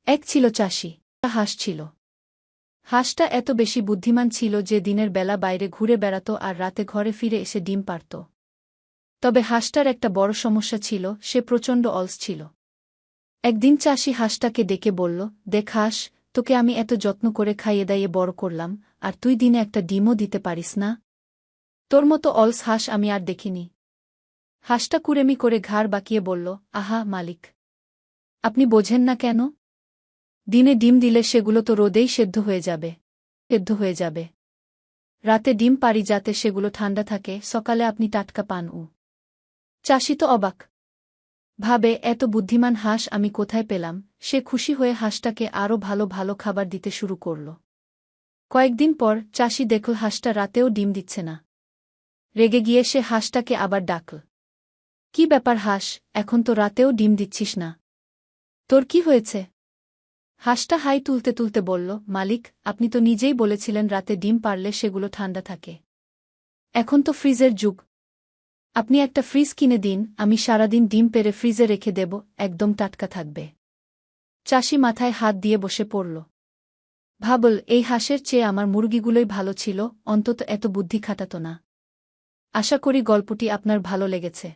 এক ছিল চাষি, হাঁস ছিল। হাঁসটা এত বেশি বুদ্ধিমান ছিল যে দিনের বেলা বাইরে ঘুরে বেড়াত আর রাতে ঘরে ফিরে এসে ডিম পাড়ত। তবে হাঁসটার একটা বড় সমস্যা ছিল, সে প্রচণ্ড অলস ছিল। একদিন চাষি হাঁসটাকে ডেকে বলল, দেখ হাঁস, তোকে আমি এত যত্ন করে খাইয়ে দাইয়ে বড় করলাম, আর তুই দিনে একটা ডিমও দিতে পারিস না? তোর মতো অলস হাঁস আমি আর দেখিনি। হাঁসটা কুড়েমি করে ঘাড় বাঁকিয়ে বলল, আহা মালিক, আপনি বোঝেন না কেন? দিনে ডিম দিলে সেগুলো তো রোদেই সেদ্ধ হয়ে যাবে। রাতে ডিম পাড়ি যাতে সেগুলো ঠান্ডা থাকে, সকালে আপনি টাটকা পান। চাষি তো অবাক। ভাবে, এত বুদ্ধিমান হাঁস আমি কোথায় পেলাম? সে খুশি হয়ে হাঁসটাকে আরও ভালো ভালো খাবার দিতে শুরু করল। কয়েকদিন পর চাষি দেখল হাঁসটা রাতেও ডিম দিচ্ছে না। রেগে গিয়ে সে হাঁসটাকে আবার ডাকল। কি ব্যাপার হাঁস, এখন তো রাতেও ডিম দিচ্ছিস না? তোর কি হয়েছে? হাঁসটা হাই তুলতে তুলতে বলল, মালিক, আপনি তো নিজেই বলেছিলেন রাতে ডিম পারলে সেগুলো ঠান্ডা থাকে। এখন তো ফ্রিজের যুগ। আপনি একটা ফ্রিজ কিনে দিন, আমি সারাদিন ডিম পেড়ে ফ্রিজে রেখে দেব, একদম টাটকা থাকবে। চাষি মাথায় হাত দিয়ে বসে পড়ল। ভাবল, এই হাঁসের চেয়ে আমার মুরগিগুলোই ভালো ছিল, অন্তত এত বুদ্ধি খাটাত না। আশা করি গল্পটি আপনার ভালো লেগেছে।